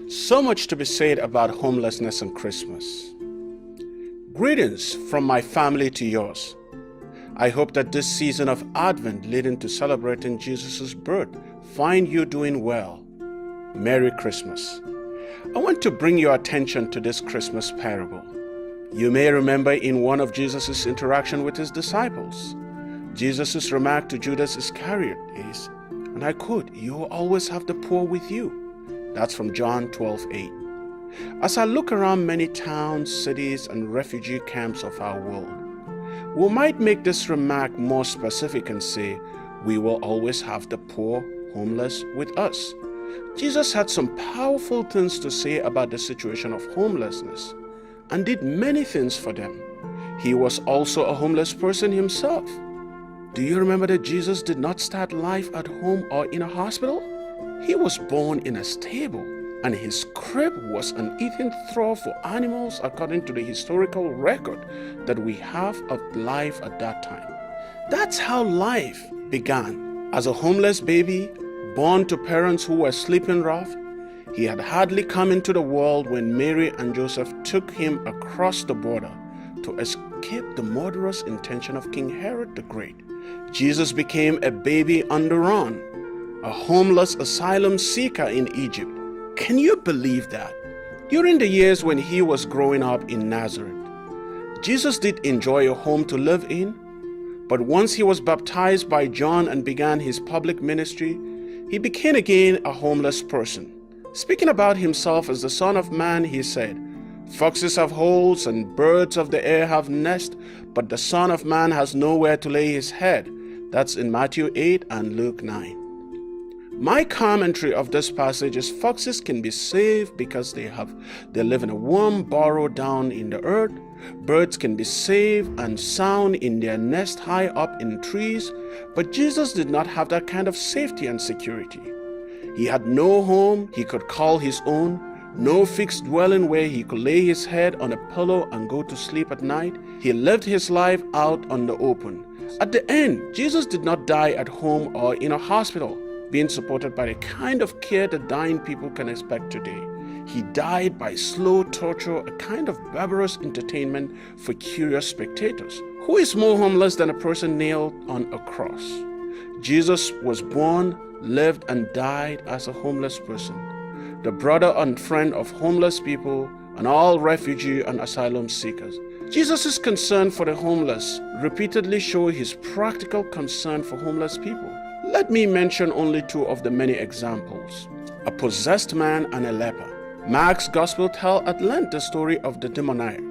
So much to be said about homelessness and Christmas. Greetings from my family to yours. I hope that this season of Advent leading to celebrating Jesus' birth find you doing well. Merry Christmas. I want to bring your attention to this Christmas parable. You may remember in one of Jesus' interaction with his disciples, Jesus' remark to Judas Iscariot is, and I quote, "You will always have the poor with you." That's from John 12:8. As I look around many towns, cities, and refugee camps of our world, we might make this remark more specific and say, we will always have the poor, homeless with us. Jesus had some powerful things to say about the situation of homelessness and did many things for them. He was also a homeless person himself. Do you remember that Jesus did not start life at home or in a hospital? He was born in a stable, and his crib was an eating trough for animals according to the historical record that we have of life at that time. That's how life began. As a homeless baby, born to parents who were sleeping rough, he had hardly come into the world when Mary and Joseph took him across the border to escape the murderous intention of King Herod the Great. Jesus became a baby on the run, a homeless asylum seeker in Egypt. Can you believe that? During the years when he was growing up in Nazareth, Jesus did enjoy a home to live in, but once he was baptized by John and began his public ministry, he became again a homeless person. Speaking about himself as the Son of Man, he said, "Foxes have holes and birds of the air have nests, but the Son of Man has nowhere to lay his head." That's in Matthew 8 and Luke 9. My commentary of this passage is foxes can be saved because they live in a warm burrow down in the earth. Birds can be safe and sound in their nest high up in trees, but Jesus did not have that kind of safety and security. He had no home he could call his own, no fixed dwelling where he could lay his head on a pillow and go to sleep at night. He lived his life out on the open. At the end, Jesus did not die at home or in a hospital, being supported by the kind of care that dying people can expect today. He died by slow torture, a kind of barbarous entertainment for curious spectators. Who is more homeless than a person nailed on a cross? Jesus was born, lived, and died as a homeless person, the brother and friend of homeless people and all refugee and asylum seekers. Jesus' concern for the homeless repeatedly shows his practical concern for homeless people. Let me mention only two of the many examples: a possessed man and a leper. Mark's gospel tells at length the story of the demoniac.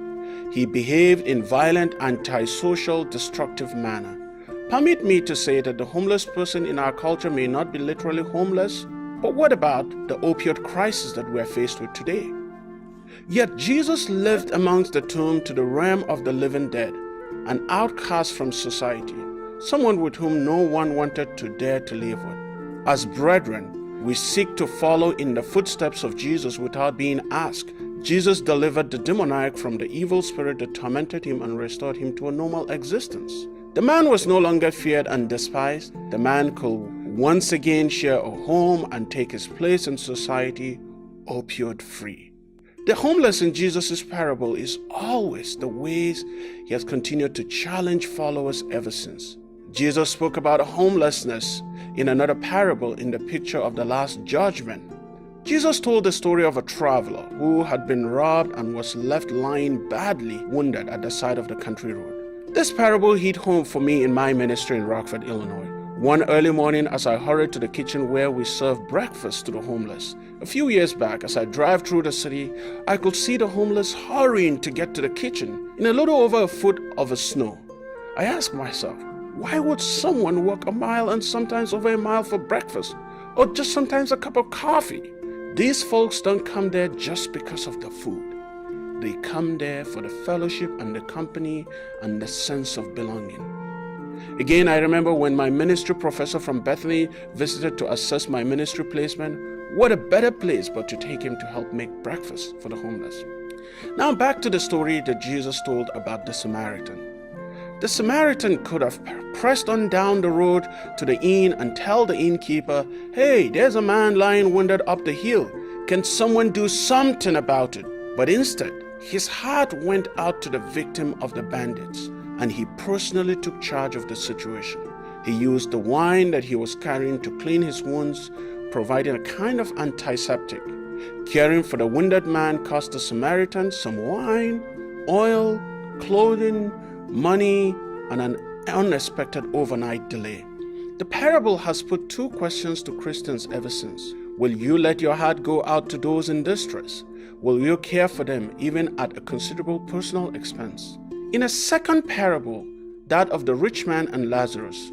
He behaved in violent, antisocial, destructive manner. Permit me to say that the homeless person in our culture may not be literally homeless, but what about the opioid crisis that we are faced with today? Yet Jesus lived amongst the tomb to the realm of the living dead, an outcast from society, someone with whom no one wanted to dare to live with. As brethren, we seek to follow in the footsteps of Jesus without being asked. Jesus delivered the demoniac from the evil spirit that tormented him and restored him to a normal existence. The man was no longer feared and despised. The man could once again share a home and take his place in society, opioid-free. The homeless in Jesus' parable is always the ways he has continued to challenge followers ever since. Jesus spoke about homelessness in another parable in the picture of the Last Judgment. Jesus told the story of a traveler who had been robbed and was left lying badly wounded at the side of the country road. This parable hit home for me in my ministry in Rockford, Illinois. One early morning, as I hurried to the kitchen where we serve breakfast to the homeless. A few years back, as I drive through the city, I could see the homeless hurrying to get to the kitchen in a little over a foot of snow. I asked myself, why would someone walk a mile and sometimes over a mile for breakfast, or just sometimes a cup of coffee? These folks don't come there just because of the food. They come there for the fellowship and the company and the sense of belonging. Again, I remember when my ministry professor from Bethany visited to assess my ministry placement. What a better place but to take him to help make breakfast for the homeless. Now back to the story that Jesus told about the Samaritan. The Samaritan could have pressed on down the road to the inn and tell the innkeeper, "Hey, there's a man lying wounded up the hill. Can someone do something about it? But instead, his heart went out to the victim of the bandits, and he personally took charge of the situation. He used the wine that he was carrying to clean his wounds, providing a kind of antiseptic. Caring for the wounded man cost the Samaritan some wine, oil, clothing, money, and an unexpected overnight delay. The parable has put two questions to Christians ever since. Will you let your heart go out to those in distress? Will you care for them even at a considerable personal expense? In a second parable, that of the rich man and Lazarus,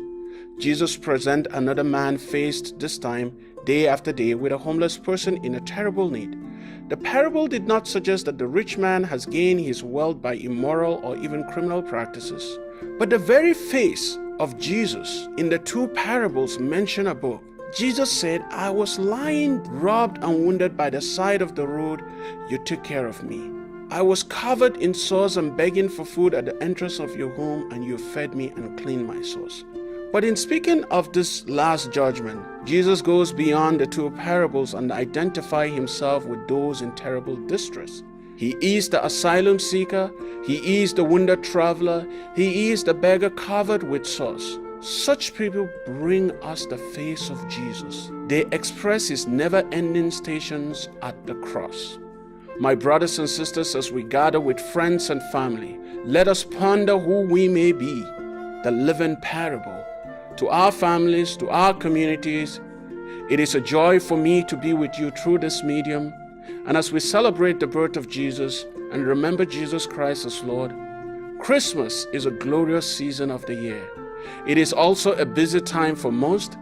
Jesus presents another man faced this time day after day with a homeless person in a terrible need. The parable did not suggest that the rich man has gained his wealth by immoral or even criminal practices, but the very face of Jesus in the two parables mentioned above. Jesus said, "I was lying, robbed and wounded by the side of the road. You took care of me. I was covered in sores and begging for food at the entrance of your home, and you fed me and cleaned my sores." But in speaking of this last judgment, Jesus goes beyond the two parables and identifies himself with those in terrible distress. He is the asylum seeker, he is the wounded traveler, he is the beggar covered with sores. Such people bring us the face of Jesus. They express his never-ending stations at the cross. My brothers and sisters, as we gather with friends and family, let us ponder who we may be, the living parable. To our families, to our communities, it is a joy for me to be with you through this medium. And as we celebrate the birth of Jesus and remember Jesus Christ as Lord, Christmas is a glorious season of the year. It is also a busy time for most.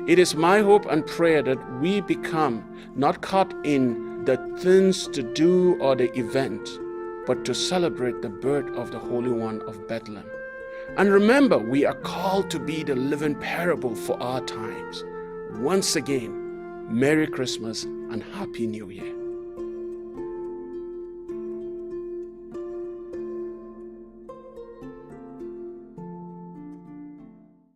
It is my hope and prayer that we become not caught in the things to do or the event, but to celebrate the birth of the Holy One of Bethlehem. And remember, we are called to be the living parable for our times. Once again, Merry Christmas and Happy New Year.